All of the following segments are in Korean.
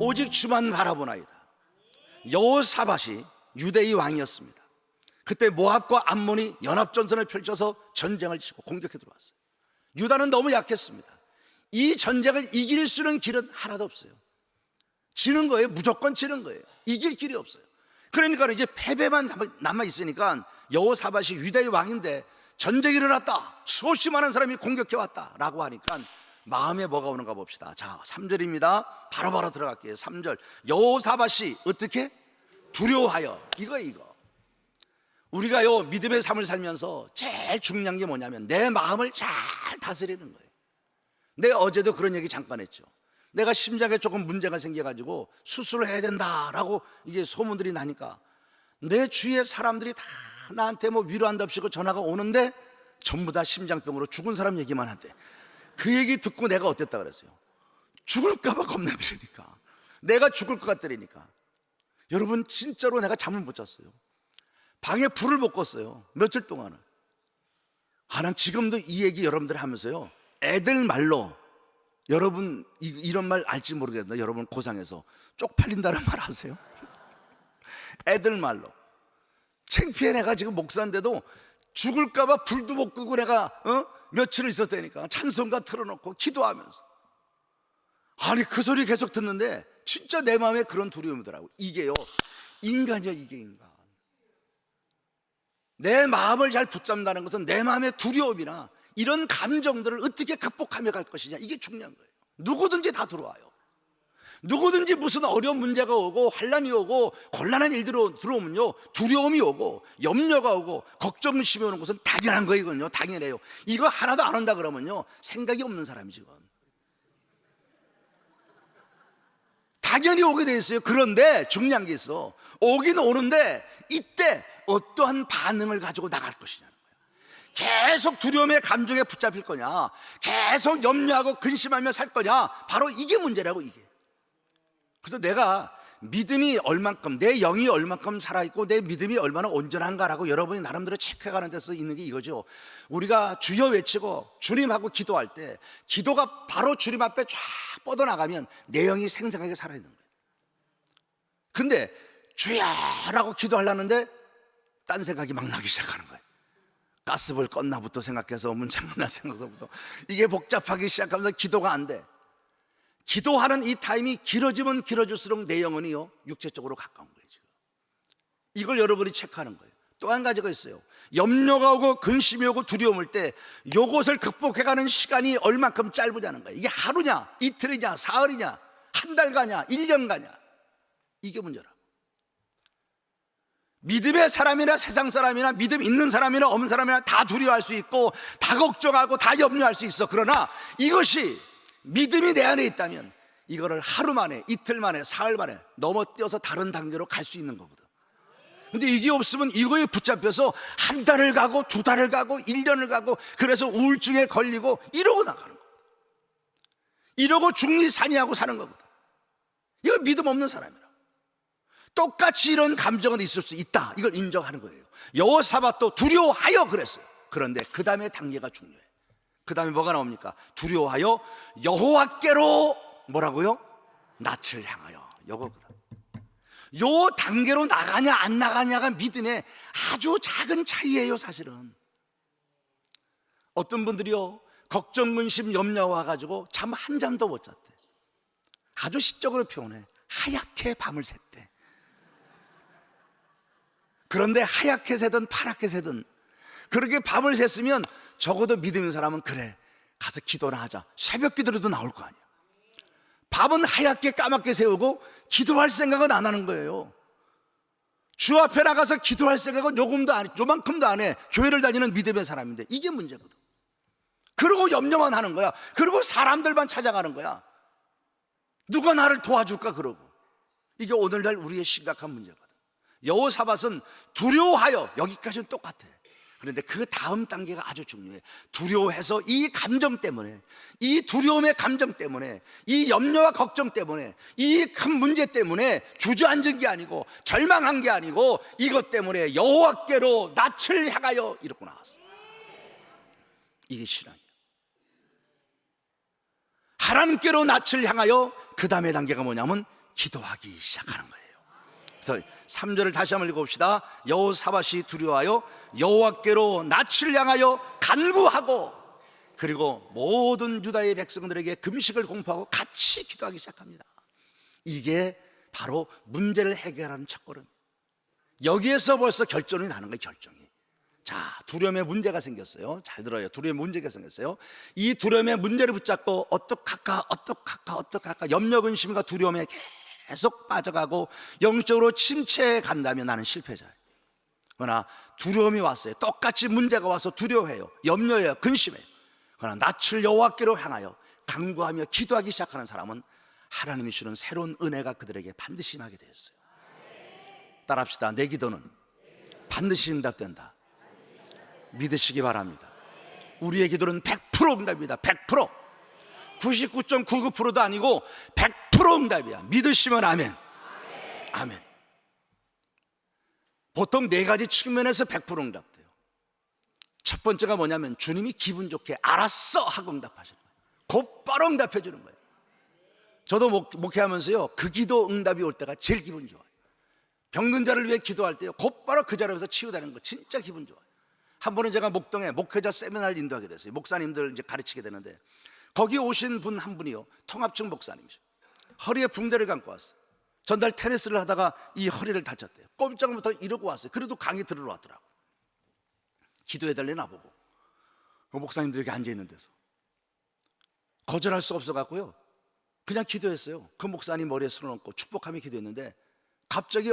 오직 주만 바라보나이다. 여호사밧이 유대의 왕이었습니다. 그때 모압과 암몬이 연합전선을 펼쳐서 전쟁을 치고 공격해 들어왔어요. 유다는 너무 약했습니다. 이 전쟁을 이길 수 있는 길은 하나도 없어요. 지는 거예요. 무조건 지는 거예요. 이길 길이 없어요. 그러니까 이제 패배만 남아있으니까 여호사밧이 유다의 왕인데 전쟁이 일어났다, 수없이 많은 사람이 공격해 왔다 라고 하니까 마음에 뭐가 오는가 봅시다. 자, 3절입니다 바로바로 들어갈게요. 3절, 여호사밧이 어떻게? 두려워하여. 이거 우리가요 믿음의 삶을 살면서 제일 중요한 게 뭐냐면 내 마음을 잘 다스리는 거예요. 내가 어제도 그런 얘기 잠깐 했죠. 내가 심장에 조금 문제가 생겨가지고 수술을 해야 된다라고 이게 소문들이 나니까 내 주위의 사람들이 다 나한테 뭐 위로한답시고 전화가 오는데 전부 다 심장병으로 죽은 사람 얘기만 한대. 그 얘기 듣고 내가 어땠다 그랬어요? 죽을까봐 겁나더라니까. 내가 죽을 것 같더라니까. 여러분 진짜로 내가 잠을 못 잤어요. 방에 불을 못 껐어요. 며칠 동안은. 난 지금도 이 얘기 여러분들 하면서요, 애들 말로, 여러분 이런 말 알지 모르겠는데 여러분 고상해서 쪽팔린다는 말 아세요? 애들 말로. 창피해. 내가 지금 목사인데도 죽을까봐 불도 못 끄고 내가 며칠을 있었다니까. 찬송가 틀어놓고 기도하면서. 아니 그 소리 계속 듣는데 진짜 내 마음에 그런 두려움이더라고. 이게요 인간이야. 이게 인간. 내 마음을 잘 붙잡는다는 것은 내 마음의 두려움이나 이런 감정들을 어떻게 극복하며 갈 것이냐, 이게 중요한 거예요. 누구든지 다 들어와요. 누구든지 무슨 어려운 문제가 오고 환난이 오고 곤란한 일들이 들어오면요 두려움이 오고 염려가 오고 걱정심이 오는 것은 당연한 거예요. 이건요 당연해요. 이거 하나도 안 온다 그러면요 생각이 없는 사람이지. 이건 당연히 오게 돼 있어요. 그런데 중요한 게 있어. 오긴 오는데 이때 어떠한 반응을 가지고 나갈 것이냐는 거야. 계속 두려움의 감정에 붙잡힐 거냐, 계속 염려하고 근심하며 살 거냐, 바로 이게 문제라고. 이게. 그래서 내가 믿음이 얼만큼, 내 영이 얼만큼 살아있고 내 믿음이 얼마나 온전한가라고 여러분이 나름대로 체크해가는 데서 있는 게 이거죠. 우리가 주여 외치고 주님하고 기도할 때 기도가 바로 주님 앞에 쫙 뻗어나가면 내 영이 생생하게 살아있는 거예요. 근데 주여라고 기도하려는데 딴 생각이 막 나기 시작하는 거예요. 가스불 껐나부터 생각해서 문창문나 생각서부터 이게 복잡하기 시작하면서 기도가 안 돼. 기도하는 이 타임이 길어지면 길어질수록 내 영혼이요 육체적으로 가까운 거예요. 지금 이걸 여러분이 체크하는 거예요. 또 한 가지가 있어요. 염려가 오고 근심이 오고 두려움 올 때 요것을 극복해가는 시간이 얼만큼 짧으냐는 거예요. 이게 하루냐, 이틀이냐, 사흘이냐, 한 달 가냐, 1년 가냐, 이게 문제라고. 믿음의 사람이나 세상 사람이나 믿음 있는 사람이나 없는 사람이나 다 두려워할 수 있고 다 걱정하고 다 염려할 수 있어. 그러나 이것이 믿음이 내 안에 있다면 이거를 하루 만에, 이틀 만에, 사흘 만에 넘어뛰어서 다른 단계로 갈 수 있는 거거든. 근데 이게 없으면 이거에 붙잡혀서 한 달을 가고 두 달을 가고 1년을 가고 그래서 우울증에 걸리고 이러고 나가는 거거든. 이러고 중리산이하고 사는 거거든. 이거 믿음 없는 사람이라. 똑같이 이런 감정은 있을 수 있다, 이걸 인정하는 거예요. 여호사밧도 두려워하여 그랬어요. 그런데 그 다음에 단계가 중요해. 그 다음에 뭐가 나옵니까? 두려워하여 여호와께로 뭐라고요? 낯을 향하여. 요거거든. 요 단계로 나가냐 안 나가냐가 믿음의 아주 작은 차이예요. 사실은 어떤 분들이요 걱정, 근심, 염려 와가지고 잠 한 잠도 못 잤대. 아주 시적으로 표현해. 하얗게 밤을 샜대. 그런데 하얗게 새든 파랗게 새든 그렇게 밤을 샜으면 적어도 믿음 있는 사람은 그래 가서 기도나 하자, 새벽 기도라도 나올 거 아니야. 밤은 하얗게 까맣게 세우고 기도할 생각은 안 하는 거예요. 주 앞에 나가서 기도할 생각은 요만큼도 안 해. 교회를 다니는 믿음의 사람인데 이게 문제거든. 그러고 염려만 하는 거야. 그리고 사람들만 찾아가는 거야. 누가 나를 도와줄까 그러고. 이게 오늘날 우리의 심각한 문제거든. 여호사밧은 두려워하여, 여기까지는 똑같아. 그런데 그 다음 단계가 아주 중요해. 두려워해서 이 감정 때문에, 이 두려움의 감정 때문에, 이 염려와 걱정 때문에, 이 큰 문제 때문에 주저앉은 게 아니고 절망한 게 아니고 이것 때문에 여호와께로 낯을 향하여 이러고 나왔어. 이게 신앙이야. 하나님께로 낯을 향하여 그 다음의 단계가 뭐냐면 기도하기 시작하는 거예요. 그래서 3절을 다시 한번 읽어봅시다. 여호사밧이 두려워하여 여호와께로 낯을 향하여 간구하고, 그리고 모든 유다의 백성들에게 금식을 공포하고 같이 기도하기 시작합니다. 이게 바로 문제를 해결하는 첫걸음. 여기에서 벌써 결정이 나는 거예요. 결정이. 자, 두려움의 문제가 생겼어요. 잘 들어요. 두려움의 문제가 생겼어요. 이 두려움의 문제를 붙잡고 어떡할까 염려, 근심과 두려움에 계속 빠져가고 영적으로 침체해 간다면 나는 실패자예요. 그러나 두려움이 왔어요. 똑같이 문제가 와서 두려워해요. 염려해요. 근심해요. 그러나 낯을 여호와께로 향하여 간구하며 기도하기 시작하는 사람은 하나님이 주는 새로운 은혜가 그들에게 반드시 임하게 되었어요. 따라합시다. 내 기도는 반드시 응답된다. 믿으시기 바랍니다. 우리의 기도는 100% 응답입니다. 100%. 99.99%도 아니고 100% 응답이야. 믿으시면 아멘. 아멘. 보통 네 가지 측면에서 100% 응답돼요. 첫 번째가 뭐냐면 주님이 기분 좋게 알았어 하고 응답하시는 거예요. 곧바로 응답해 주는 거예요. 저도 목회하면서요, 그 기도 응답이 올 때가 제일 기분 좋아요. 병든자를 위해 기도할 때요, 곧바로 그 자리에서 치유되는 거 진짜 기분 좋아요. 한 번은 제가 목동에 목회자 세미나를 인도하게 됐어요. 목사님들 이제 가르치게 되는데, 거기 오신 분 한 분이요, 통합증 목사님이죠. 허리에 붕대를 감고 왔어요. 전날 테니스를 하다가 이 허리를 다쳤대요. 꼼짝부터 이러고 왔어요. 그래도 강의 들으러 왔더라고. 기도해달래 나보고. 그 목사님들 이렇게 앉아있는 데서 거절할 수 없어갖고요, 그냥 기도했어요. 그 목사님 머리에 손을 얹고 축복하며 기도했는데 갑자기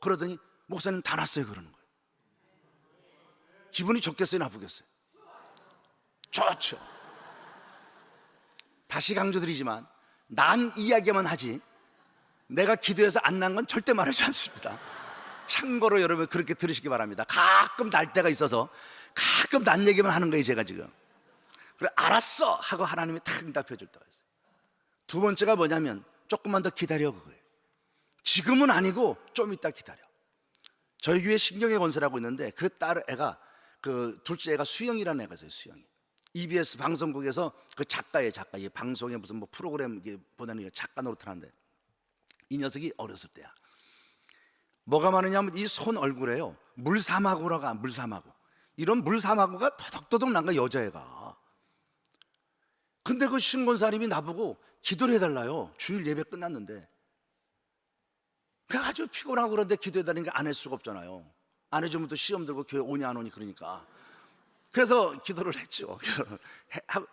그러더니 목사님 다 났어요 그러는 거예요. 기분이 좋겠어요, 나쁘겠어요? 좋죠. 다시 강조드리지만 난 이야기만 하지 내가 기도해서 안 난 건 절대 말하지 않습니다. 참고로 여러분 그렇게 들으시기 바랍니다. 가끔 날 때가 있어서 가끔 난 얘기만 하는 거예요 제가 지금. 그래 알았어 하고 하나님이 탁 응답해 줄 때가 있어요. 두 번째가 뭐냐면 조금만 더 기다려, 그거예요. 지금은 아니고 좀 이따 기다려. 저희 교회 신경의 권세라고 있는데 그 딸 애가, 그 둘째 애가 수영이라는 애가 있어요. 수영이. EBS 방송국에서 그 작가예요. 작가. 이 방송에 무슨 뭐 프로그램 보내는 작가 노릇을 하는데, 이 녀석이 어렸을 때야. 뭐가 많으냐면 이 손 얼굴에요, 물사마구라고. 물사마구. 이런 물사마구가 더덕더덕 난 거야, 여자애가. 근데 그 신권사님이 나보고 기도를 해달라요. 주일 예배 끝났는데. 그 아주 피곤하고 그런데 기도해달라는 게 안 할 수가 없잖아요. 안 해주면 또 시험 들고 교회 오냐 안 오니 그러니까. 그래서 기도를 했죠.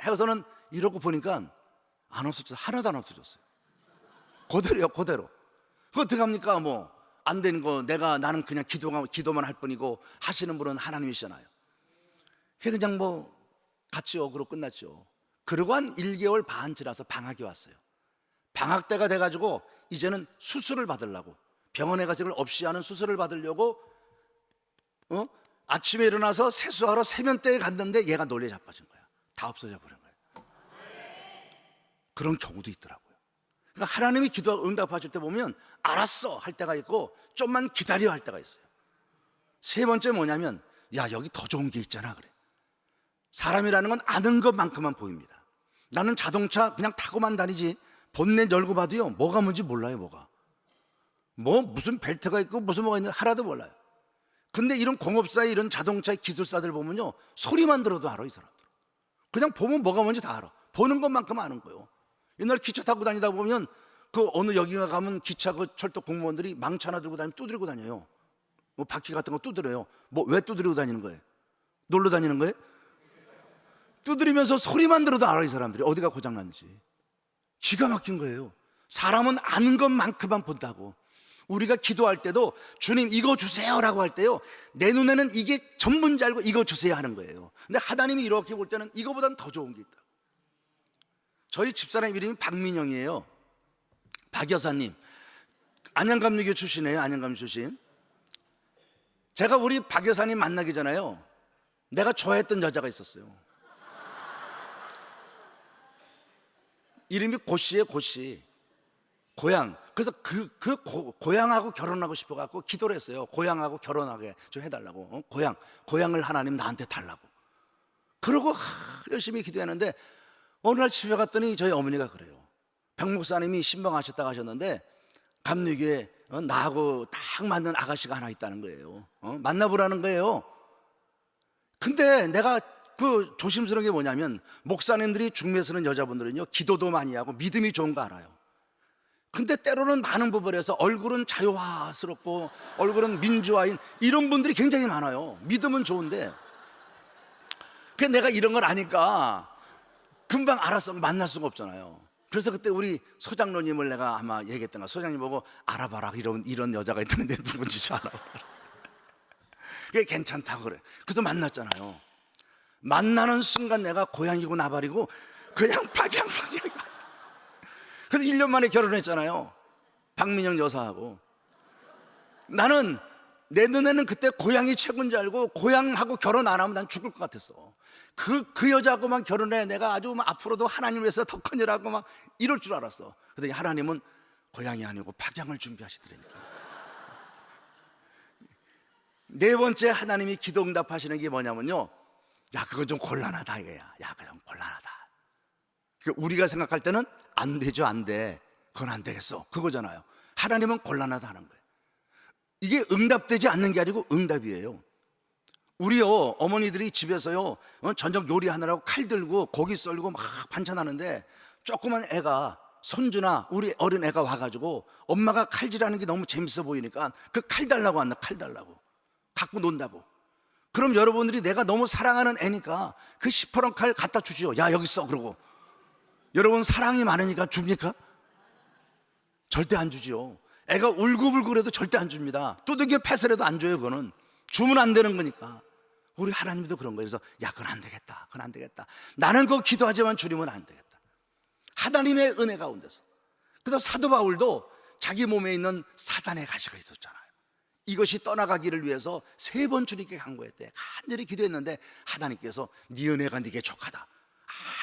해서는 이러고 보니까 안 없어졌어요. 하나도 안 없어졌어요. 그대로요, 그대로. 그거 어떡합니까? 뭐 안 되는 거 나는 그냥 기도만 할 뿐이고 하시는 분은 하나님이시잖아요. 그냥 뭐 갔죠. 그러고 끝났죠. 그러고 한 1개월 반 지나서 방학이 왔어요. 방학 때가 돼가지고 이제는 수술을 받으려고, 병원에 가서 그걸 없이 하는 수술을 받으려고 아침에 일어나서 세수하러 세면대에 갔는데 얘가 놀래 자빠진 거야. 다 없어져 버린 거야. 그런 경우도 있더라고요. 그러니까 하나님이 기도 응답하실 때 보면 알았어 할 때가 있고 좀만 기다려 할 때가 있어요. 세 번째 뭐냐면, 야 여기 더 좋은 게 있잖아 그래. 사람이라는 건 아는 것만큼만 보입니다. 나는 자동차 그냥 타고만 다니지 본넷 열고 봐도요 뭐가 뭔지 몰라요. 뭐가 무슨 벨트가 있고 무슨 뭐가 있는지 하나도 몰라요. 근데 이런 공업사의 이런 자동차 기술사들 보면요 소리만 들어도 알아. 이 사람들 그냥 보면 뭐가 뭔지 다 알아. 보는 것만큼 아는 거예요. 옛날 기차 타고 다니다 보면 그 어느 여기가 가면 기차 그 철도 공무원들이 망치 하나 들고 다니면 두드리고 다녀요. 뭐 바퀴 같은 거 두드려요. 뭐 왜 두드리고 다니는 거예요? 놀러 다니는 거예요? 두드리면서 소리만 들어도 알아. 이 사람들이 어디가 고장났는지. 기가 막힌 거예요. 사람은 아는 것만큼만 본다고. 우리가 기도할 때도 주님 이거 주세요라고 할 때요 내 눈에는 이게 전부인지 알고 이거 주세요 하는 거예요. 근데 하나님이 이렇게 볼 때는 이거보다는 더 좋은 게 있다. 저희 집사람 이름이 박민영이에요. 박 여사님 안양감리교 출신이에요. 안양감 출신. 제가 우리 박 여사님 만나기 전에요 내가 좋아했던 여자가 있었어요. 이름이 고씨예요. 고씨. 고향. 그래서 고향하고 결혼하고 싶어갖고 기도를 했어요. 고향하고 결혼하게 좀 해달라고. 고향을 하나님 나한테 달라고. 그러고 열심히 기도했는데 어느 날 집에 갔더니 저희 어머니가 그래요. 백 목사님이 신방하셨다고 하셨는데 감리교에 나하고 딱 맞는 아가씨가 하나 있다는 거예요. 만나보라는 거예요. 근데 내가 그 조심스러운 게 뭐냐면, 목사님들이 중매 서는 여자분들은요 기도도 많이 하고 믿음이 좋은 거 알아요. 근데 때로는 많은 부분에서 얼굴은 자유화스럽고 얼굴은 민주화인 이런 분들이 굉장히 많아요. 믿음은 좋은데. 그 내가 이런 걸 아니까 금방 알아서 만날 수가 없잖아요. 그래서 그때 우리 소장로님을 내가 아마 얘기했던 거, 소장님 보고 알아봐라, 이런 여자가 있다는데 누군지 좀 알아봐라. 그게 괜찮다고 그래. 그래서 만났잖아요. 만나는 순간 내가 고양이고 나발이고 그냥 박양. 그래서 1년 만에 결혼했잖아요. 박민영 여사하고. 나는 내 눈에는 그때 고향이 최고인 줄 알고, 고향하고 결혼 안 하면 난 죽을 것 같았어. 그 여자하고만 결혼해 내가 아주 막 앞으로도 하나님 위해서 더 커니라고 막 이럴 줄 알았어. 그랬더니 하나님은 고향이 아니고 박양을 준비하시더라니까. 네 번째 하나님이 기도 응답하시는 게 뭐냐면요, 야 그건 좀 곤란하다 이거야. 야 그건 곤란하다. 우리가 생각할 때는 안 되죠, 안 돼. 그건 안 되겠어, 그거잖아요. 하나님은 곤란하다 하는 거예요. 이게 응답되지 않는 게 아니고 응답이에요. 우리요 어머니들이 집에서요 저녁 요리하느라고 칼 들고 고기 썰고 막 반찬하는데, 조그만 애가, 손주나 우리 어린 애가 와가지고 엄마가 칼질하는 게 너무 재밌어 보이니까 그 칼 달라고 한다. 칼 달라고 갖고 논다고. 그럼 여러분들이 내가 너무 사랑하는 애니까 그 시퍼런 칼 갖다 주시오. 야 여기 있어. 그러고 여러분 사랑이 많으니까 줍니까? 절대 안 주지요. 애가 울고불고해도 절대 안 줍니다. 두들겨 패서라도 안 줘요. 그거는 주면 안 되는 거니까. 우리 하나님도 그런 거예요. 그래서 야 그건 안 되겠다, 그건 안 되겠다. 나는 그거 기도하지만 주님은 안 되겠다. 하나님의 은혜 가운데서. 그래서 사도 바울도 자기 몸에 있는 사단의 가시가 있었잖아요. 이것이 떠나가기를 위해서 3번 주님께 간구했대. 간절히 기도했는데 하나님께서 네 은혜가 네게 족하다.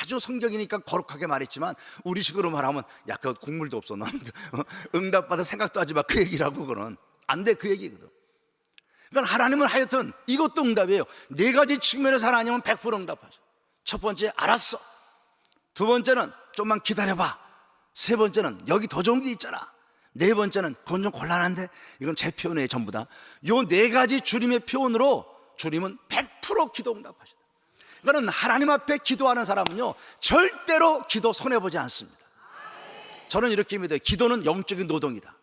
아주 성경이니까 거룩하게 말했지만 우리식으로 말하면 야 그 국물도 없어. 응답받아 생각도 하지 마. 그 얘기라고. 그거는 안 돼, 그 얘기거든. 그러니까 하나님은 하여튼 이것도 응답이에요. 4가지 측면에서 하나님은 100% 응답하죠. 첫 번째, 알았어. 두 번째는 좀만 기다려봐. 세 번째는 여기 더 좋은 게 있잖아. 네 번째는 그건 좀 곤란한데 이건 제 표현이에요. 전부 다 요 4가지 주님의 표현으로 주님은 100% 기도 응답하시다. 그러니까 하나님 앞에 기도하는 사람은요 절대로 기도 손해보지 않습니다. 저는 이렇게 믿어요. 기도는 영적인 노동이다.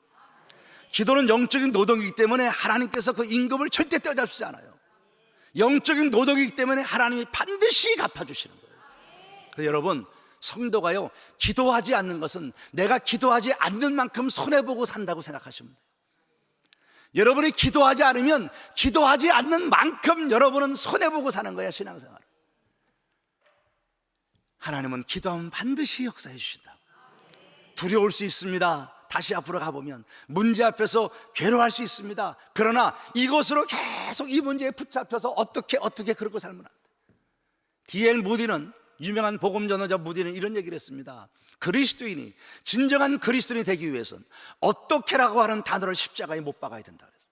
기도는 영적인 노동이기 때문에 하나님께서 그 임금을 절대 떼어잡지 않아요. 영적인 노동이기 때문에 하나님이 반드시 갚아주시는 거예요. 그래서 여러분, 성도가요 기도하지 않는 것은 내가 기도하지 않는 만큼 손해보고 산다고 생각하시면 돼요. 여러분이 기도하지 않으면 기도하지 않는 만큼 여러분은 손해보고 사는 거야, 신앙생활. 하나님은 기도하면 반드시 역사해 주신다. 두려울 수 있습니다. 다시 앞으로 가보면 문제 앞에서 괴로워할 수 있습니다. 그러나 이것으로 계속 이 문제에 붙잡혀서 어떻게 그러고 살면 안 돼. D.L. 무디는, 유명한 복음 전도자 무디는 이런 얘기를 했습니다. 그리스도인이, 진정한 그리스도인이 되기 위해서는 어떻게라고 하는 단어를 십자가에 못 박아야 된다 그랬어요.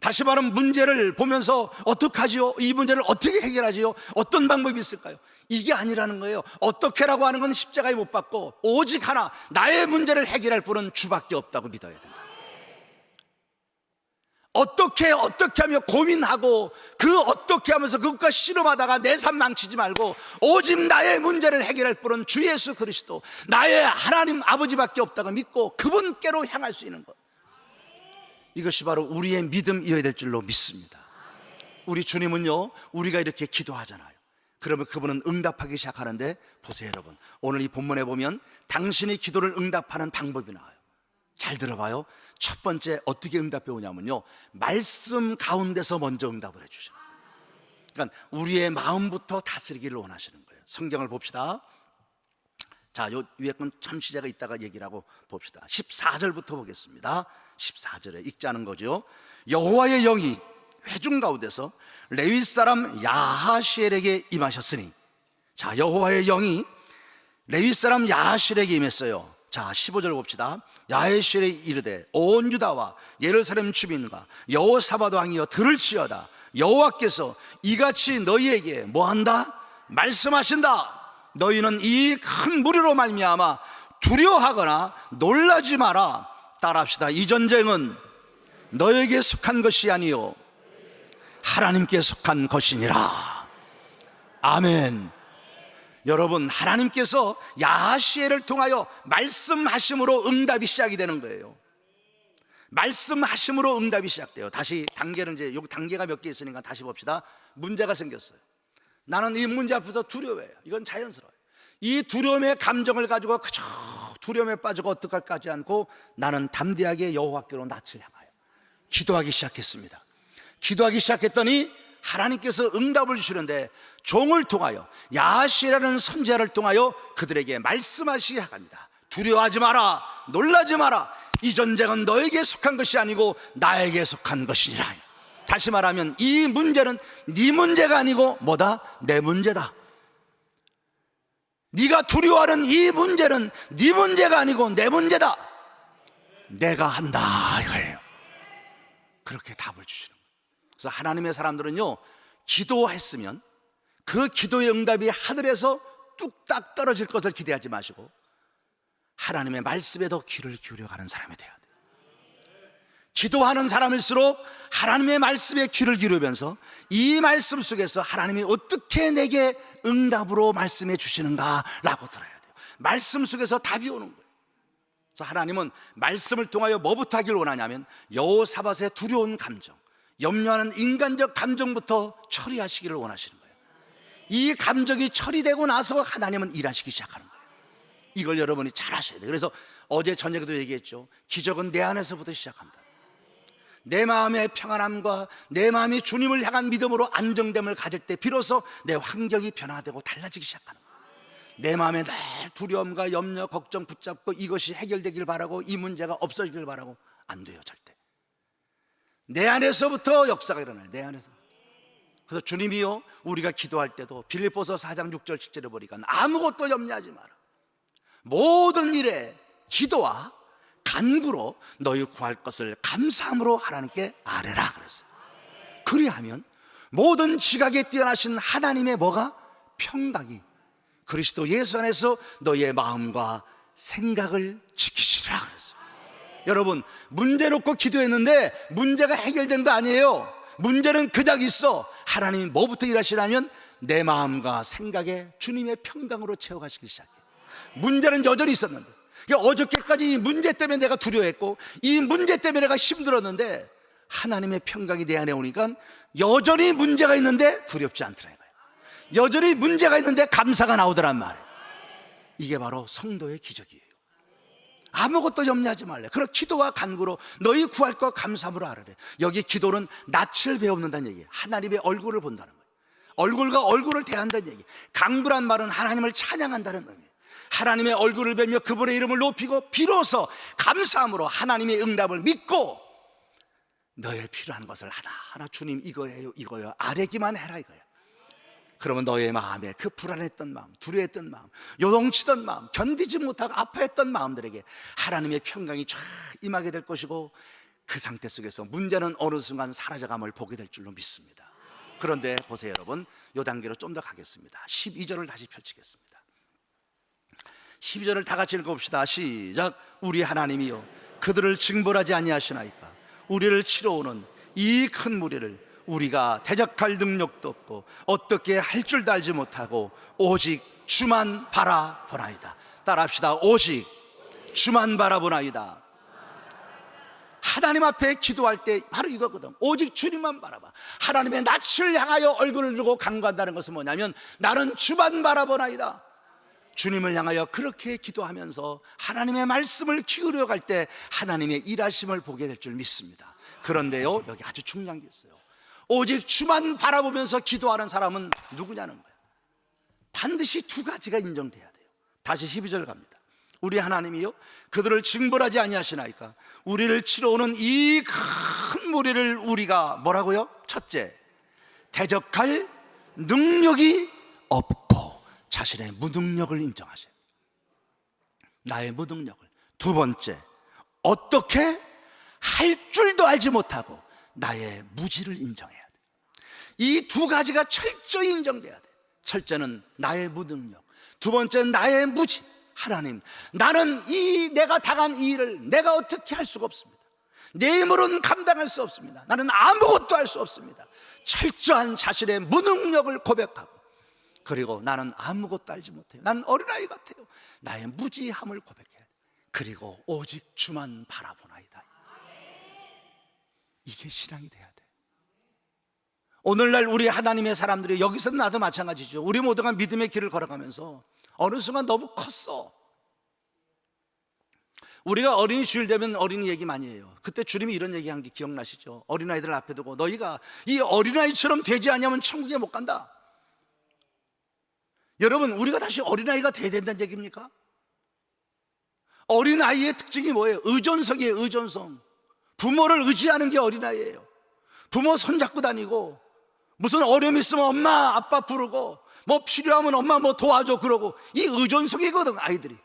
다시 말하면 문제를 보면서 어떡하지요? 이 문제를 어떻게 해결하지요? 어떤 방법이 있을까요? 이게 아니라는 거예요. 어떻게라고 하는 건 십자가에 못 박고 오직 하나, 나의 문제를 해결할 분은 주밖에 없다고 믿어야 된다. 어떻게 하며 고민하고 그 어떻게 하면서 그것과 씨름하다가 내 삶 망치지 말고 오직 나의 문제를 해결할 분은 주 예수 그리스도, 나의 하나님 아버지밖에 없다고 믿고 그분께로 향할 수 있는 것, 이것이 바로 우리의 믿음이어야 될 줄로 믿습니다. 우리 주님은요 우리가 이렇게 기도하잖아요. 그러면 그분은 응답하기 시작하는데, 보세요 여러분, 오늘 이 본문에 보면 당신이 기도를 응답하는 방법이 나와요. 잘 들어봐요. 첫 번째 어떻게 응답해 오냐면요, 말씀 가운데서 먼저 응답을 해주시는 거예요. 그러니까 우리의 마음부터 다스리기를 원하시는 거예요. 성경을 봅시다. 자, 요 위에 건 잠시 제가 이따가 얘기를 하고 봅시다. 14절부터 보겠습니다. 14절에 읽자는 거죠. 여호와의 영이 회중 가운데서 레위 사람 야하시엘에게 임하셨으니. 자, 여호와의 영이 레위 사람 야하시엘에게 임했어요. 자, 15절 봅시다. 야하시엘이 이르되 온 유다와 예루살렘 주민과 여호사밧 왕이여 들을지어다. 여호와께서 이같이 너희에게 뭐한다? 말씀하신다. 너희는 이 큰 무리로 말미암아 두려워하거나 놀라지 마라. 따라합시다. 이 전쟁은 너에게 속한 것이 아니요 하나님께 속한 것이니라. 아멘. 여러분, 하나님께서 야하시엘을 통하여 말씀하심으로 응답이 시작이 되는 거예요. 말씀하심으로 응답이 시작돼요. 다시 단계는 이제 여기 단계가 몇 개 있으니까 다시 봅시다. 문제가 생겼어요. 나는 이 문제 앞에서 두려워해요. 이건 자연스러워요. 이 두려움의 감정을 가지고 그저 두려움에 빠지고 어떡할까 하지 않고 나는 담대하게 여호와께로 낯을 향하여 기도하기 시작했습니다. 기도하기 시작했더니 하나님께서 응답을 주시는데 종을 통하여 야하시라는 선지자를 통하여 그들에게 말씀하시기 합니다. 두려워하지 마라, 놀라지 마라. 이 전쟁은 너에게 속한 것이 아니고 나에게 속한 것이니라. 다시 말하면 이 문제는 네 문제가 아니고 뭐다? 내 문제다. 네가 두려워하는 이 문제는 네 문제가 아니고 내 문제다. 내가 한다 이거예요. 그렇게 답을 주시는 거예요. 그래서 하나님의 사람들은요, 기도했으면 그 기도의 응답이 하늘에서 뚝딱 떨어질 것을 기대하지 마시고 하나님의 말씀에 더 귀를 기울여가는 사람이 돼야 돼요. 기도하는 사람일수록 하나님의 말씀에 귀를 기울이면서 이 말씀 속에서 하나님이 어떻게 내게 응답으로 말씀해 주시는가라고 들어야 돼요. 말씀 속에서 답이 오는 거예요. 그래서 하나님은 말씀을 통하여 뭐부터 하길 원하냐면 여호사밧의 두려운 감정, 염려하는 인간적 감정부터 처리하시기를 원하시는 거예요. 이 감정이 처리되고 나서 하나님은 일하시기 시작하는 거예요. 이걸 여러분이 잘 하셔야 돼요. 그래서 어제 저녁에도 얘기했죠. 기적은 내 안에서부터 시작합니다. 내 마음의 평안함과 내 마음이 주님을 향한 믿음으로 안정됨을 가질 때 비로소 내 환경이 변화되고 달라지기 시작하는 거예요. 내 마음에 늘 두려움과 염려, 걱정 붙잡고 이것이 해결되길 바라고 이 문제가 없어지길 바라고 안 돼요. 절대. 내 안에서부터 역사가 일어나요. 내 안에서. 그래서 주님이요, 우리가 기도할 때도 빌립보서 4장 6절 7절에 보니까 아무것도 염려하지 마라. 모든 일에 기도와 간구로 너희 구할 것을 감사함으로 하나님께 아뢰라 그랬어요. 그리하면 모든 지각에 뛰어나신 하나님의 뭐가? 평강이 그리스도 예수 안에서 너희의 마음과 생각을 지키시라 그랬어요. 여러분, 문제 놓고 기도했는데 문제가 해결된 거 아니에요. 문제는 그냥 있어. 하나님이 뭐부터 일하시냐면 내 마음과 생각에 주님의 평강으로 채워가시기 시작해요. 문제는 여전히 있었는데, 어저께까지 이 문제 때문에 내가 두려워했고 이 문제 때문에 내가 힘들었는데 하나님의 평강이 내 안에 오니까 여전히 문제가 있는데 두렵지 않더라 이거예요. 여전히 문제가 있는데 감사가 나오더란 말이에요. 이게 바로 성도의 기적이에요. 아무것도 염려하지 말래. 그럼 기도와 간구로 너희 구할 것 감사함으로 아뢰래. 여기 기도는 낯을 배우는다는 얘기예요. 하나님의 얼굴을 본다는 거예요. 얼굴과 얼굴을 대한다는 얘기예요. 간구란 말은 하나님을 찬양한다는 의미예요. 하나님의 얼굴을 뵈며 그분의 이름을 높이고 비로소 감사함으로 하나님의 응답을 믿고 너의 필요한 것을 하나하나 주님 이거예요 이거요 아뢰기만 해라 이거야. 그러면 너의 마음에 그 불안했던 마음, 두려워했던 마음, 요동치던 마음, 견디지 못하고 아파했던 마음들에게 하나님의 평강이 쫙 임하게 될 것이고 그 상태 속에서 문제는 어느 순간 사라져감을 보게 될 줄로 믿습니다. 그런데 보세요 여러분, 이 단계로 좀 더 가겠습니다. 12절을 다시 펼치겠습니다. 12절을 다 같이 읽어봅시다. 시작. 우리 하나님이여 그들을 징벌하지 아니하시나이까. 우리를 치러오는 이 큰 무리를 우리가 대적할 능력도 없고 어떻게 할 줄도 알지 못하고 오직 주만 바라보나이다. 따라합시다. 오직 주만 바라보나이다. 하나님 앞에 기도할 때 바로 이거거든. 오직 주님만 바라봐. 하나님의 낯을 향하여 얼굴을 들고 간구한다는 것은 뭐냐면 나는 주만 바라보나이다. 주님을 향하여 그렇게 기도하면서 하나님의 말씀을 기울여 갈 때 하나님의 일하심을 보게 될 줄 믿습니다. 그런데요, 여기 아주 중요한 게 있어요. 오직 주만 바라보면서 기도하는 사람은 누구냐는 거예요. 반드시 두 가지가 인정돼야 돼요. 다시 12절 갑니다. 우리 하나님이요 그들을 징벌하지 아니하시나이까. 우리를 치러오는 이 큰 무리를 우리가 뭐라고요? 첫째, 대적할 능력이 없고 자신의 무능력을 인정하세요. 나의 무능력을. 두 번째, 어떻게 할 줄도 알지 못하고 나의 무지를 인정해야 돼. 이 두 가지가 철저히 인정돼야 돼. 첫째는 나의 무능력, 두 번째는 나의 무지. 하나님, 나는 내가 당한 이 일을 내가 어떻게 할 수가 없습니다. 내 힘으로는 감당할 수 없습니다. 나는 아무것도 할 수 없습니다. 철저한 자신의 무능력을 고백하고, 그리고 나는 아무것도 알지 못해요. 나는 어린아이 같아요. 나의 무지함을 고백해야 돼. 그리고 오직 주만 바라보나이다. 이게 신앙이 돼야 돼. 오늘날 우리 하나님의 사람들이, 여기서 나도 마찬가지죠. 우리 모두가 믿음의 길을 걸어가면서 어느 순간 너무 컸어. 우리가 어린이 주일 되면 어린이 얘기 많이 해요. 그때 주님이 이런 얘기한 게 기억나시죠? 어린아이들 앞에 두고 너희가 이 어린아이처럼 되지 않으면 천국에 못 간다. 여러분, 우리가 다시 어린아이가 돼야 된다는 얘기입니까? 어린아이의 특징이 뭐예요? 의존성이에요. 의존성. 부모를 의지하는 게 어린아이예요. 부모 손잡고 다니고, 무슨 어려움 있으면 엄마 아빠 부르고, 뭐 필요하면 엄마 뭐 도와줘 그러고, 이 의존성이거든 아이들이.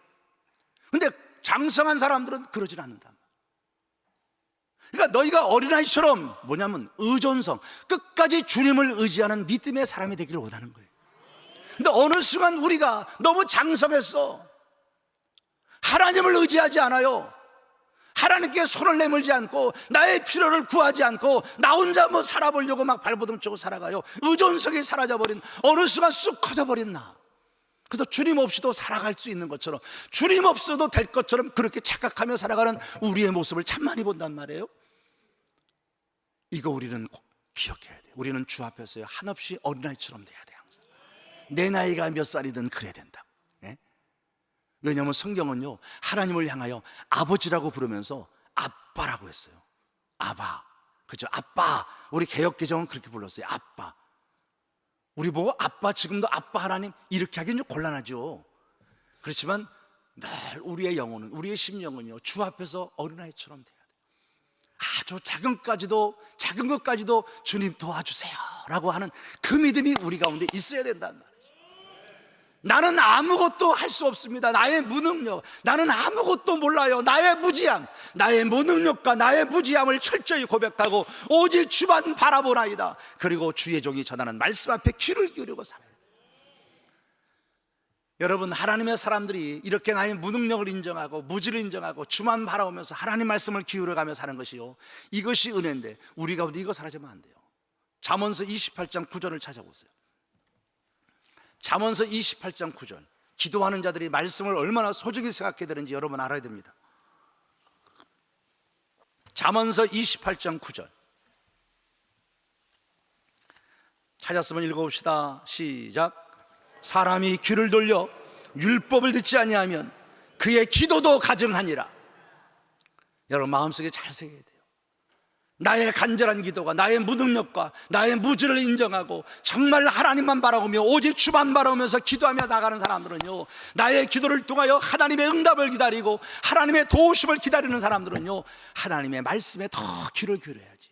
근데 장성한 사람들은 그러진 않는다. 그러니까 너희가 어린아이처럼 뭐냐면 의존성, 끝까지 주님을 의지하는 믿음의 사람이 되기를 원하는 거예요. 근데 어느 순간 우리가 너무 장성했어. 하나님을 의지하지 않아요. 하나님께 손을 내밀지 않고, 나의 필요를 구하지 않고, 나 혼자 뭐 살아보려고 막 발버둥 치고 살아가요. 의존성이 사라져버린, 어느 순간 쑥 커져버린 나. 그래서 주님 없이도 살아갈 수 있는 것처럼, 주님 없어도 될 것처럼 그렇게 착각하며 살아가는 우리의 모습을 참 많이 본단 말이에요. 이거 우리는 꼭 기억해야 돼요. 우리는 주 앞에서요, 한없이 어린아이처럼 돼야 돼요. 항상 내 나이가 몇 살이든 그래야 된다. 예? 왜냐하면 성경은요, 하나님을 향하여 아버지라고 부르면서 아빠라고 했어요. 아바, 그죠? 아빠. 우리 개역개정은 그렇게 불렀어요. 아빠. 우리 보고 아빠, 지금도 아빠 하나님 이렇게 하기는 좀 곤란하죠. 그렇지만 늘 우리의 영혼은, 우리의 심령은요, 주 앞에서 어린아이처럼 돼야 돼요. 아주 작은 것까지도 주님 도와주세요 라고 하는 그 믿음이 우리 가운데 있어야 된단 말이에요. 나는 아무것도 할 수 없습니다. 나의 무능력, 나는 아무것도 몰라요. 나의 무지함, 나의 무능력과 나의 무지함을 철저히 고백하고 오직 주만 바라보나이다. 그리고 주의 종이 전하는 말씀 앞에 귀를 기울이고 살아요. 여러분, 하나님의 사람들이 이렇게 나의 무능력을 인정하고 무지를 인정하고 주만 바라보면서 하나님 말씀을 기울여가며 사는 것이요, 이것이 은혜인데 우리 가운데 이거 사라지면 안 돼요. 잠언서 28장 9절을 찾아보세요. 잠언서 28장 9절. 기도하는 자들이 말씀을 얼마나 소중히 생각해야 되는지 여러분 알아야 됩니다. 잠언서 28장 9절 찾았으면 읽어봅시다. 시작. 사람이 귀를 돌려 율법을 듣지 아니하면 그의 기도도 가증하니라. 여러분 마음속에 잘 새겨야 돼요. 나의 간절한 기도가, 나의 무능력과 나의 무지를 인정하고 정말 하나님만 바라보며 오직 주만 바라보면서 기도하며 나가는 사람들은요, 나의 기도를 통하여 하나님의 응답을 기다리고 하나님의 도우심을 기다리는 사람들은요, 하나님의 말씀에 더 귀를 기울여야지.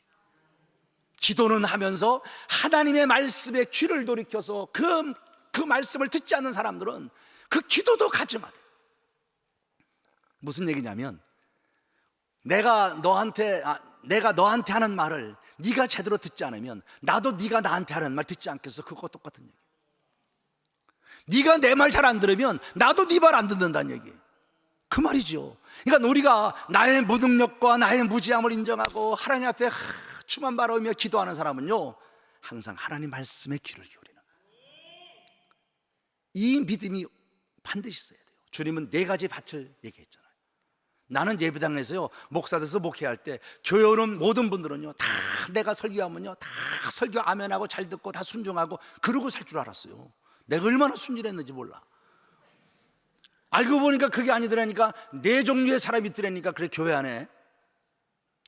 기도는 하면서 하나님의 말씀에 귀를 돌이켜서 그 말씀을 듣지 않는 사람들은 그 기도도 가증하대. 무슨 얘기냐면, 내가 너한테 하는 말을 네가 제대로 듣지 않으면 나도 네가 나한테 하는 말 듣지 않겠어. 그거 똑같은 얘기. 네가 내 말 잘 안 들으면 나도 네 말 안 듣는다는 얘기. 그 말이죠. 그러니까 우리가 나의 무능력과 나의 무지함을 인정하고 하나님 앞에 주만 바라보며 기도하는 사람은요, 항상 하나님 말씀에 귀를 기울이는, 이 믿음이 반드시 있어야 돼요. 주님은 4가지 밭을 얘기했잖아요. 나는 예배당에서요, 목사 돼서 목회할 때 교회 오는 모든 분들은요, 다 내가 설교하면요, 다 설교 아멘하고 잘 듣고 다 순종하고 그러고 살 줄 알았어요. 내가 얼마나 순진했는지 몰라. 알고 보니까 그게 아니더라니까. 4종류의 사람이 있더라니까. 그래, 교회 안에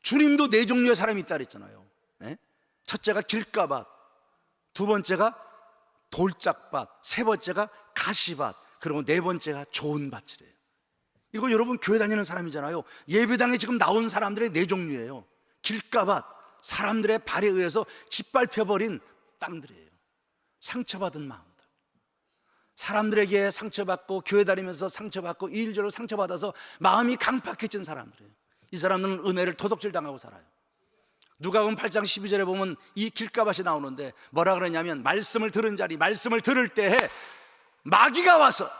주님도 4종류의 사람이 있다 그랬잖아요. 네? 첫째가 길가밭, 두 번째가 돌짝밭, 세 번째가 가시밭, 그리고 4번째가 좋은 밭이래요. 이거 여러분 교회 다니는 사람이잖아요. 예배당에 지금 나온 사람들의 4종류예요. 길가밭, 사람들의 발에 의해서 짓밟혀버린 땅들이에요. 상처받은 마음들, 사람들에게 상처받고 교회 다니면서 상처받고 이일저일 상처받아서 마음이 강팍해진 사람들이에요. 이 사람들은 은혜를 도둑질 당하고 살아요. 누가복음 8장 12절에 보면 이 길가밭이 나오는데 뭐라 그러냐면, 말씀을 들은 자리, 말씀을 들을 때에 마귀가 와서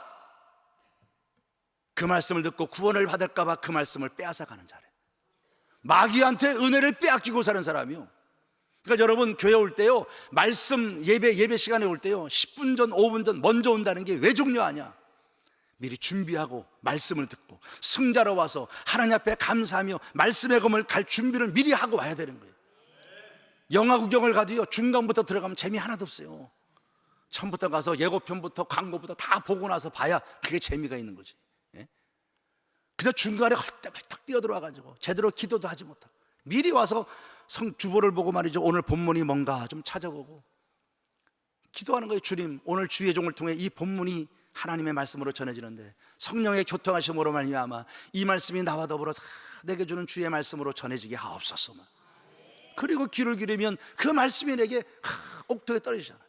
그 말씀을 듣고 구원을 받을까 봐 그 말씀을 빼앗아가는 자래. 마귀한테 은혜를 빼앗기고 사는 사람이요. 그러니까 여러분 교회 올 때요, 말씀 예배 시간에 올 때요, 10분 전 5분 전 먼저 온다는 게 왜 중요하냐? 미리 준비하고 말씀을 듣고 승자로 와서 하나님 앞에 감사하며 말씀의 검을 갈 준비를 미리 하고 와야 되는 거예요. 영화 구경을 가도요, 중간부터 들어가면 재미 하나도 없어요. 처음부터 가서 예고편부터 광고부터 다 보고 나서 봐야 그게 재미가 있는 거지. 예? 그저 중간에 헐떡헐떡 뛰어들어와가지고 제대로 기도도 하지 못하고 미리 와서 주보를 보고 말이죠, 오늘 본문이 뭔가 좀 찾아보고 기도하는 거예요. 주님, 오늘 주의 종을 통해 이 본문이 하나님의 말씀으로 전해지는데 성령의 교통하심으로 말미암아 이 말씀이 나와 더불어 내게 주는 주의 말씀으로 전해지게 하옵소서. 그리고 귀를 기르면 그 말씀이 내게 옥토에 떨어지잖아.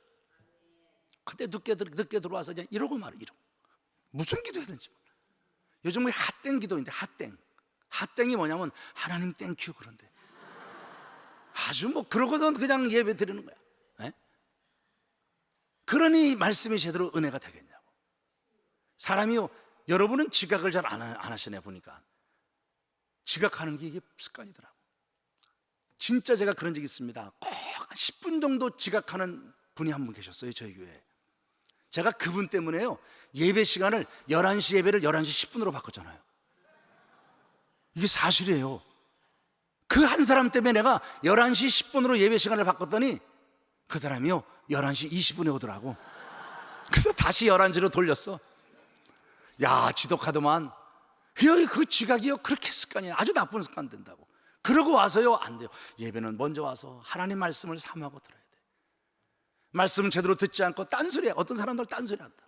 그때 늦게 들어와서 그냥 이러고 말이야. 이러고 무슨 기도해야 되는지 몰라. 요즘 뭐 핫땡 기도인데 핫땡이 뭐냐면 하나님 땡큐 그런데 아주 뭐 그러고선 그냥 예배 드리는 거야. 에? 그러니 말씀이 제대로 은혜가 되겠냐고. 사람이요, 여러분은 지각을 잘 안 하시네 보니까. 지각하는 게 이게 습관이더라고. 진짜 제가 그런 적이 있습니다. 꼭 10분 정도 지각하는 분이 한 분 계셨어요, 저희 교회에. 제가 그분 때문에요, 예배 시간을 11시 예배를 11시 10분으로 바꿨잖아요. 이게 사실이에요. 그 한 사람 때문에 내가 11시 10분으로 예배 시간을 바꿨더니 그 사람이요, 11시 20분에 오더라고. 그래서 다시 11시로 돌렸어. 야, 지독하더만. 그 지각이요, 그렇게 습관이에요. 아주 나쁜 습관 된다고. 그러고 와서요, 안 돼요. 예배는 먼저 와서 하나님 말씀을 사모하고 들어야 돼. 말씀 제대로 듣지 않고 딴소리야. 어떤 사람들 딴소리 한다.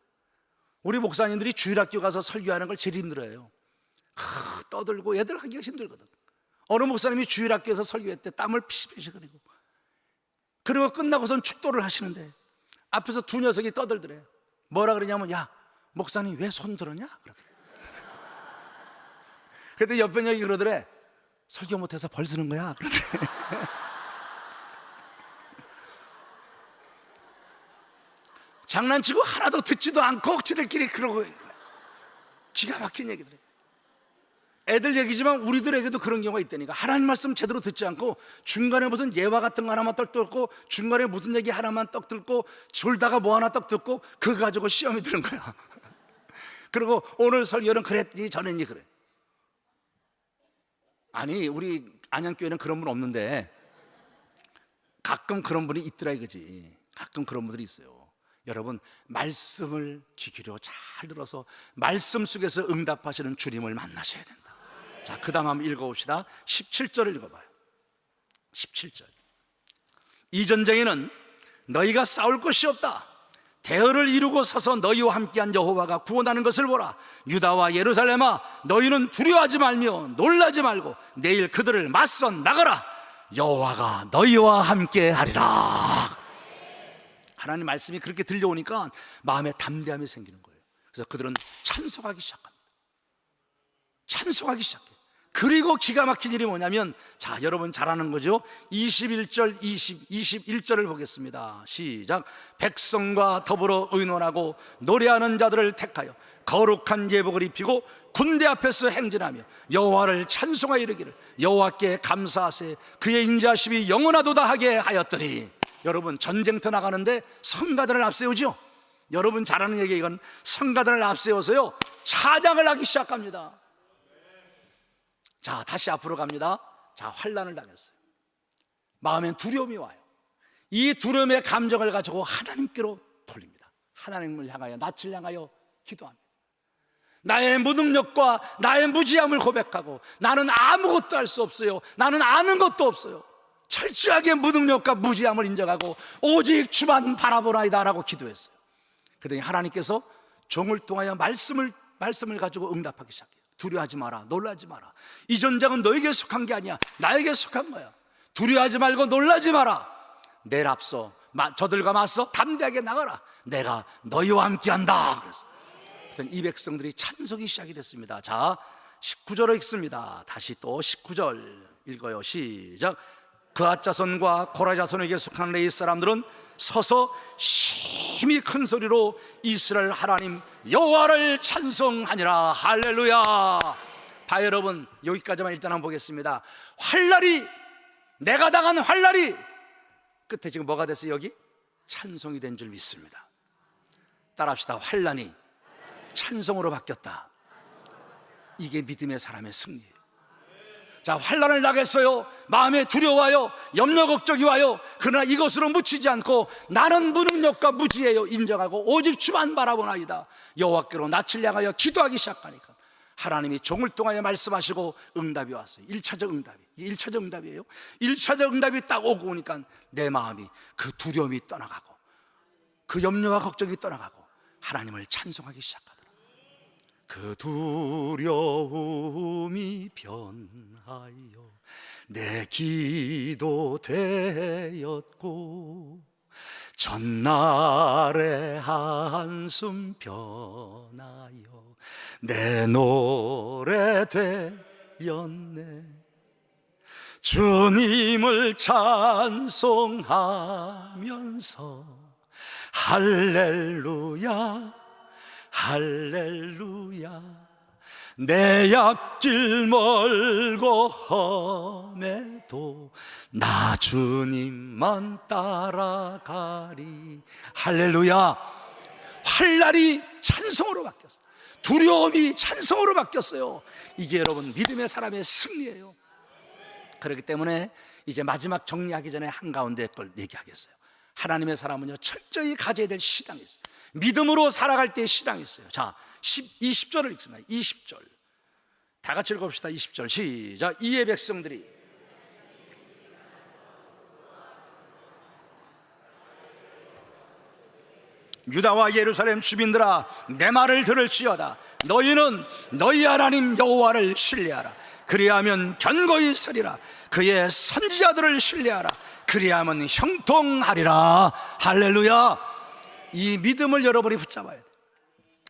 우리 목사님들이 주일학교 가서 설교하는 걸 제일 힘들어해요. 떠들고 애들 하기가 힘들거든. 어느 목사님이 주일학교에서 설교했대. 땀을 피시피시 흘리고. 그리고 끝나고선 축도를 하시는데 앞에서 두 녀석이 떠들더래. 뭐라 그러냐면, 야, 목사님 왜 손 들었냐? 그때 옆에 녀석이 그러더래. 설교 못해서 벌 쓰는 거야. 그러더래. 장난치고 하나도 듣지도 않고 지들끼리 그러고 있는 거야. 기가 막힌 얘기들이. 애들 얘기지만 우리들에게도 그런 경우가 있다니까. 하나님 말씀 제대로 듣지 않고 중간에 무슨 예화 같은 거 하나만 떡 듣고 중간에 무슨 얘기 하나만 떡 듣고 졸다가 뭐 하나 떡 듣고 그거 가지고 시험이 드는 거야. 그리고 오늘 설교는 그랬니 저랬니 그래. 아니, 우리 안양교회는 그런 분 없는데 가끔 그런 분이 있더라 이거지. 가끔 그런 분들이 있어요. 여러분, 말씀을 귀 기울여 잘 들어서 말씀 속에서 응답하시는 주님을 만나셔야 된다. 자, 그 다음 한번 읽어봅시다. 17절을 읽어봐요. 17절. 이 전쟁에는 너희가 싸울 것이 없다. 대열을 이루고 서서 너희와 함께한 여호와가 구원하는 것을 보라. 유다와 예루살렘아, 너희는 두려워하지 말며 놀라지 말고 내일 그들을 맞서 나가라. 여호와가 너희와 함께하리라. 하나님 말씀이 그렇게 들려오니까 마음에 담대함이 생기는 거예요. 그래서 그들은 찬송하기 시작합니다. 찬송하기 시작해요. 그리고 기가 막힌 일이 뭐냐면, 자, 여러분 잘 아는 거죠? 21절, 21절을 보겠습니다. 시작. 백성과 더불어 의논하고 노래하는 자들을 택하여 거룩한 예복을 입히고 군대 앞에서 행진하며 여호와를 찬송하여 이르기를 여호와께 감사하세 그의 인자하심이 영원하도다 하게 하였더니. 여러분, 전쟁터 나가는데 성가들을 앞세우죠. 여러분 잘 아는 얘기, 이건 성가들을 앞세워서요 찬양을 하기 시작합니다. 자, 다시 앞으로 갑니다. 자, 환난을 당했어요. 마음엔 두려움이 와요. 이 두려움의 감정을 가지고 하나님께로 돌립니다. 하나님을 향하여, 낯을 향하여 기도합니다. 나의 무능력과 나의 무지함을 고백하고, 나는 아무것도 할 수 없어요. 나는 아는 것도 없어요. 철저하게 무능력과 무지함을 인정하고 오직 주만 바라보나이다 라고 기도했어요. 그러더니 하나님께서 종을 통하여 말씀을 가지고 응답하기 시작해요. 두려워하지 마라, 놀라지 마라. 이 전쟁은 너에게 속한 게 아니야. 나에게 속한 거야. 두려워하지 말고 놀라지 마라. 내일 앞서 저들과 맞서 담대하게 나가라. 내가 너희와 함께한다. 그래서 이 백성들이 찬송이 시작이 됐습니다. 자, 19절을 읽습니다. 다시 또 19절 읽어요. 시작. 그앗 자손과 고라 자손에게 속한 레위 사람들은 서서 심히 큰 소리로 이스라엘 하나님 여호와를 찬송하니라. 할렐루야. 봐 여러분, 여기까지만 일단 한번 보겠습니다. 환난이, 내가 당한 환난이 끝에 지금 뭐가 됐어요? 여기 찬송이 된 줄 믿습니다. 따라합시다. 환난이 찬송으로 바뀌었다. 이게 믿음의 사람의 승리예요. 자, 환난을 당했어요. 마음에 두려워요. 염려 걱정이 와요. 그러나 이것으로 묻히지 않고 나는 무능력과 무지예요 인정하고 오직 주만 바라보나이다. 여호와께로 낯을 향하여 기도하기 시작하니까 하나님이 종을 통하여 말씀하시고 응답이 왔어요. 1차적 응답이, 1차적 응답이에요. 1차적 응답이 딱 오고 오니까 내 마음이, 그 두려움이 떠나가고 그 염려와 걱정이 떠나가고 하나님을 찬송하기 시작하더라. 그 두려움이 변하여 내 기도 되었고 전날의 한숨 변하여 내 노래 되었네. 주님을 찬송하면서 할렐루야 할렐루야. 내 앞길 멀고 험해도 나 주님만 따라가리. 할렐루야. 환난이 찬송으로 바뀌었어요. 두려움이 찬송으로 바뀌었어요. 이게 여러분 믿음의 사람의 승리예요. 그렇기 때문에 이제 마지막 정리하기 전에 한가운데 걸 얘기하겠어요. 하나님의 사람은요 철저히 가져야 될 신앙이 있어요. 믿음으로 살아갈 때의 신앙이 있어요. 자, 20절을 읽습니다. 20절 다 같이 읽읍시다. 20절 시작. 이의 백성들이 유다와 예루살렘 주민들아 내 말을 들을지어다. 너희는 너희 하나님 여호와를 신뢰하라. 그리하면 견고히 서리라. 그의 선지자들을 신뢰하라. 그리하면 형통하리라. 할렐루야. 이 믿음을 여러분이 붙잡아야 돼.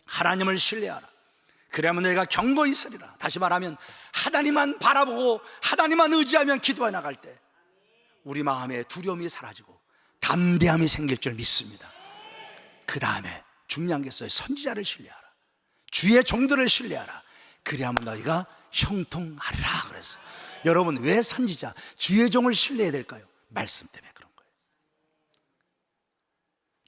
하나님을 신뢰하라. 그러면 내가 견고히 서리라. 다시 말하면 하나님만 바라보고 하나님만 의지하면 기도해 나갈 때 우리 마음에 두려움이 사라지고 담대함이 생길 줄 믿습니다. 그 다음에 중요한 게 있어요. 선지자를 신뢰하라. 주의 종들을 신뢰하라. 그리하면 너희가 형통하리라 그랬어요. 여러분 왜 선지자, 주의 종을 신뢰해야 될까요? 말씀 때문에 그런 거예요.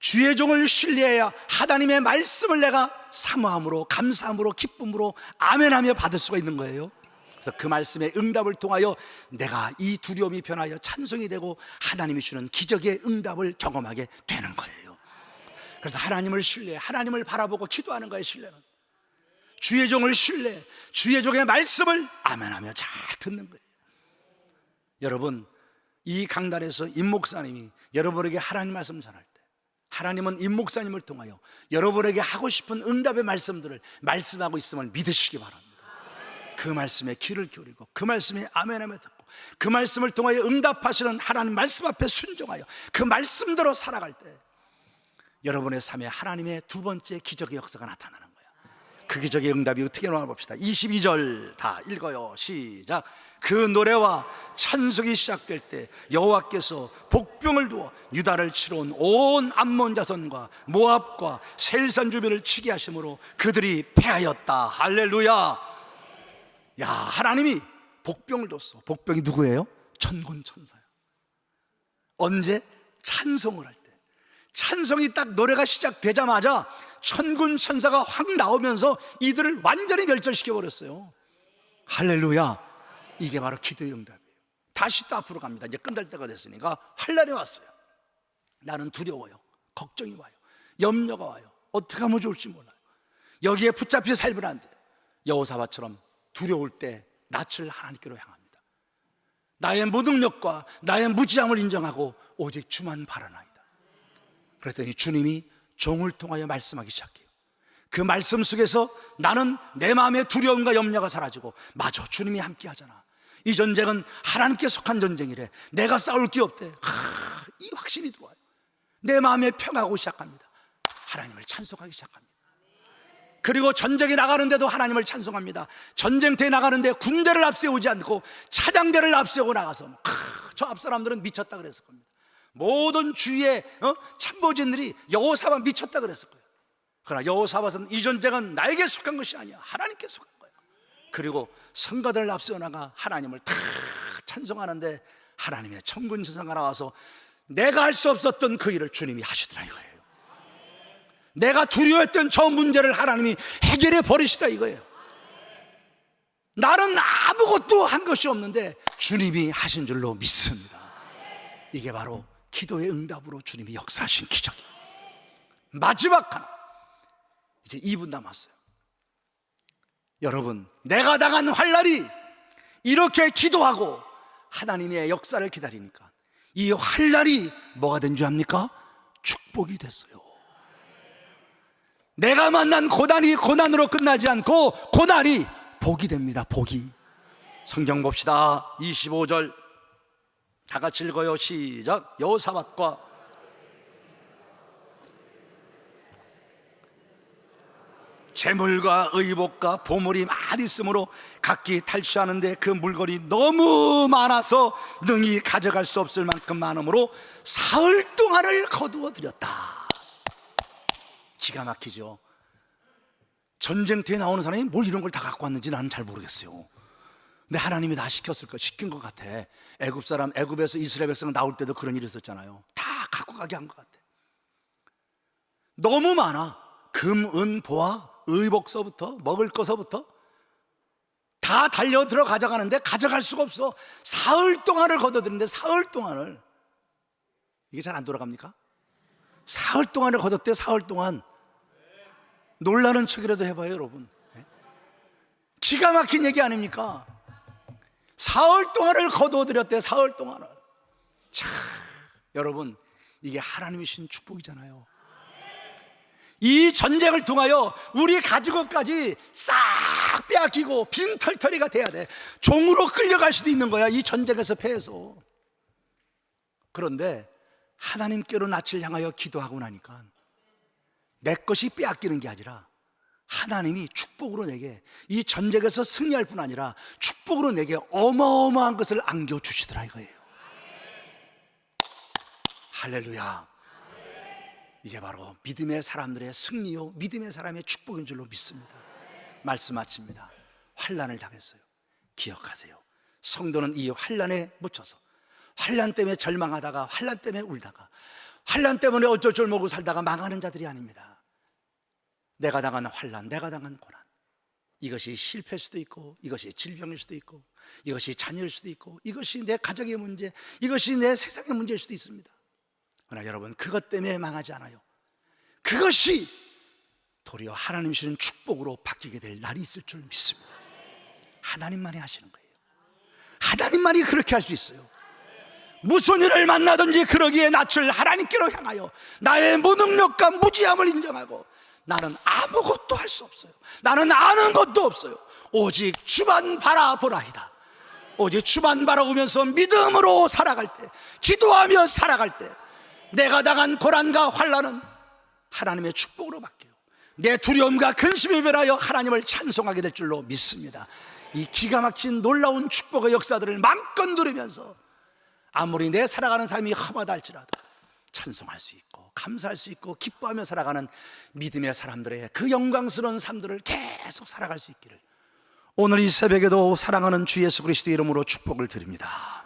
주의 종을 신뢰해야 하나님의 말씀을 내가 사모함으로 감사함으로 기쁨으로 아멘하며 받을 수가 있는 거예요. 그래서 그 말씀의 응답을 통하여 내가 이 두려움이 변하여 찬송이 되고 하나님이 주는 기적의 응답을 경험하게 되는 거예요. 그래서 하나님을 신뢰해, 하나님을 바라보고 기도하는 거예요. 신뢰는 주의 종을 신뢰해, 주의 종의 말씀을 아멘하며 잘 듣는 거예요. 여러분 이 강단에서 임 목사님이 여러분에게 하나님 말씀 전할 때 하나님은 임 목사님을 통하여 여러분에게 하고 싶은 응답의 말씀들을 말씀하고 있음을 믿으시기 바랍니다. 그 말씀에 귀를 기울이고 그 말씀에 아멘하며 듣고 그 말씀을 통하여 응답하시는 하나님 말씀 앞에 순종하여 그 말씀대로 살아갈 때 여러분의 삶에 하나님의 두 번째 기적의 역사가 나타나는 거야. 그 기적의 응답이 어떻게 나오나 봅시다. 22절 다 읽어요. 시작. 그 노래와 찬송이 시작될 때 여호와께서 복병을 두어 유다를 치러 온 온 암몬 자손과 모압과 세일산 주민을 치게 하심으로 그들이 패하였다. 할렐루야. 야, 하나님이 복병을 뒀어. 복병이 누구예요? 천군 천사야. 언제? 찬송을 할 때. 찬송이 딱 노래가 시작되자마자 천군 천사가 확 나오면서 이들을 완전히 멸절시켜 버렸어요. 할렐루야. 이게 바로 기도의 응답이에요. 다시 또 앞으로 갑니다. 이제 끝날 때가 됐으니까 환난이 왔어요. 나는 두려워요. 걱정이 와요. 염려가 와요. 어떻게 하면 좋을지 몰라요. 여기에 붙잡혀 살면 안 돼요. 여호사밧처럼 두려울 때 낯을 하나님께로 향합니다. 나의 무능력과 나의 무지함을 인정하고 오직 주만 바라나이다. 그랬더니 주님이 종을 통하여 말씀하기 시작해요. 그 말씀 속에서 나는 내 마음의 두려움과 염려가 사라지고 맞아, 주님이 함께 하잖아. 이 전쟁은 하나님께 속한 전쟁이래. 내가 싸울 게 없대. 이 확신이 들어와요. 내 마음에 평하고 시작합니다. 하나님을 찬송하기 시작합니다. 그리고 전쟁에 나가는데도 하나님을 찬송합니다. 전쟁터에 나가는데 군대를 앞세우지 않고 차량대를 앞세우고 나가서 저 앞사람들은 미쳤다 그랬을 겁니다. 모든 주위의 참모진들이 여호사밧 미쳤다 그랬을 거예요. 그러나 여호사밧은 이 전쟁은 나에게 속한 것이 아니야, 하나님께 속한 거예요. 그리고 성가들을 앞세워 나가 하나님을 다 찬송하는데 하나님의 천군 천사가 나와서 내가 할 수 없었던 그 일을 주님이 하시더라 이거예요. 내가 두려워했던 저 문제를 하나님이 해결해 버리시다 이거예요. 나는 아무것도 한 것이 없는데 주님이 하신 줄로 믿습니다. 이게 바로 기도의 응답으로 주님이 역사하신 기적이에요. 마지막 하나, 이제 2분 남았어요. 여러분, 내가 당한 환난이 이렇게 기도하고 하나님의 역사를 기다리니까 이 환난이 뭐가 된 줄 압니까? 축복이 됐어요. 내가 만난 고난이 고난으로 끝나지 않고 고난이 복이 됩니다. 복이. 성경 봅시다. 25절 다 같이 읽어요. 시작. 여호사밧과 재물과 의복과 보물이 많이 있으므로 각기 탈취하는데 그 물건이 너무 많아서 능히 가져갈 수 없을 만큼 많으므로 사흘 동안을 거두어 들였다. 기가 막히죠. 전쟁터에 나오는 사람이 뭘 이런 걸 다 갖고 왔는지 나는 잘 모르겠어요. 근데 하나님이 다 시킨 것 같아. 애굽에서 이스라엘 백성 나올 때도 그런 일이 있었잖아요. 다 갖고 가게 한 것 같아. 너무 많아. 금, 은, 보화, 의복서부터 먹을 거서부터 다 달려들어 가져가는데 가져갈 수가 없어. 사흘 동안을 거둬들는데 사흘 동안을, 이게 잘 안 돌아갑니까? 사흘 동안을 거뒀대. 사흘 동안. 놀라는 척이라도 해봐요 여러분. 기가 막힌 얘기 아닙니까? 사흘 동안을 거둬들였대. 사흘 동안을. 자, 여러분, 이게 하나님이 주신 축복이잖아요. 이 전쟁을 통하여 우리 가진 것까지 싹 빼앗기고 빈털터리가 돼야 돼. 종으로 끌려갈 수도 있는 거야, 이 전쟁에서 패해서. 그런데 하나님께로 낯을 향하여 기도하고 나니까 내 것이 빼앗기는 게 아니라 하나님이 축복으로 내게 이 전쟁에서 승리할 뿐 아니라 축복으로 내게 어마어마한 것을 안겨주시더라 이거예요. 할렐루야. 이게 바로 믿음의 사람들의 승리요, 믿음의 사람의 축복인 줄로 믿습니다. 말씀 마칩니다. 환난을 당했어요. 기억하세요. 성도는 이 환난에 묻혀서 환난 때문에 절망하다가, 환난 때문에 울다가, 환난 때문에 어쩔 줄 모르고 살다가 망하는 자들이 아닙니다. 내가 당한 환난, 내가 당한 고난, 이것이 실패일 수도 있고, 이것이 질병일 수도 있고, 이것이 자녀일 수도 있고, 이것이 내 가정의 문제, 이것이 내 세상의 문제일 수도 있습니다. 그러나 여러분, 그것 때문에 망하지 않아요. 그것이 도리어 하나님 주시는 축복으로 바뀌게 될 날이 있을 줄 믿습니다. 하나님만이 하시는 거예요. 하나님만이 그렇게 할 수 있어요. 무슨 일을 만나든지 그러기에 낯을 하나님께로 향하여 나의 무능력과 무지함을 인정하고, 나는 아무것도 할 수 없어요, 나는 아는 것도 없어요, 오직 주만 바라보라이다. 오직 주만 바라보면서 믿음으로 살아갈 때, 기도하며 살아갈 때, 내가 당한 고난과 환난은 하나님의 축복으로 바뀌어요. 내 두려움과 근심에 변하여 하나님을 찬송하게 될 줄로 믿습니다. 이 기가 막힌 놀라운 축복의 역사들을 마음껏 누리면서 아무리 내 살아가는 삶이 험하다 할지라도 찬송할 수 있고 감사할 수 있고 기뻐하며 살아가는 믿음의 사람들의 그 영광스러운 삶들을 계속 살아갈 수 있기를 오늘 이 새벽에도 사랑하는 주 예수 그리스도의 이름으로 축복을 드립니다.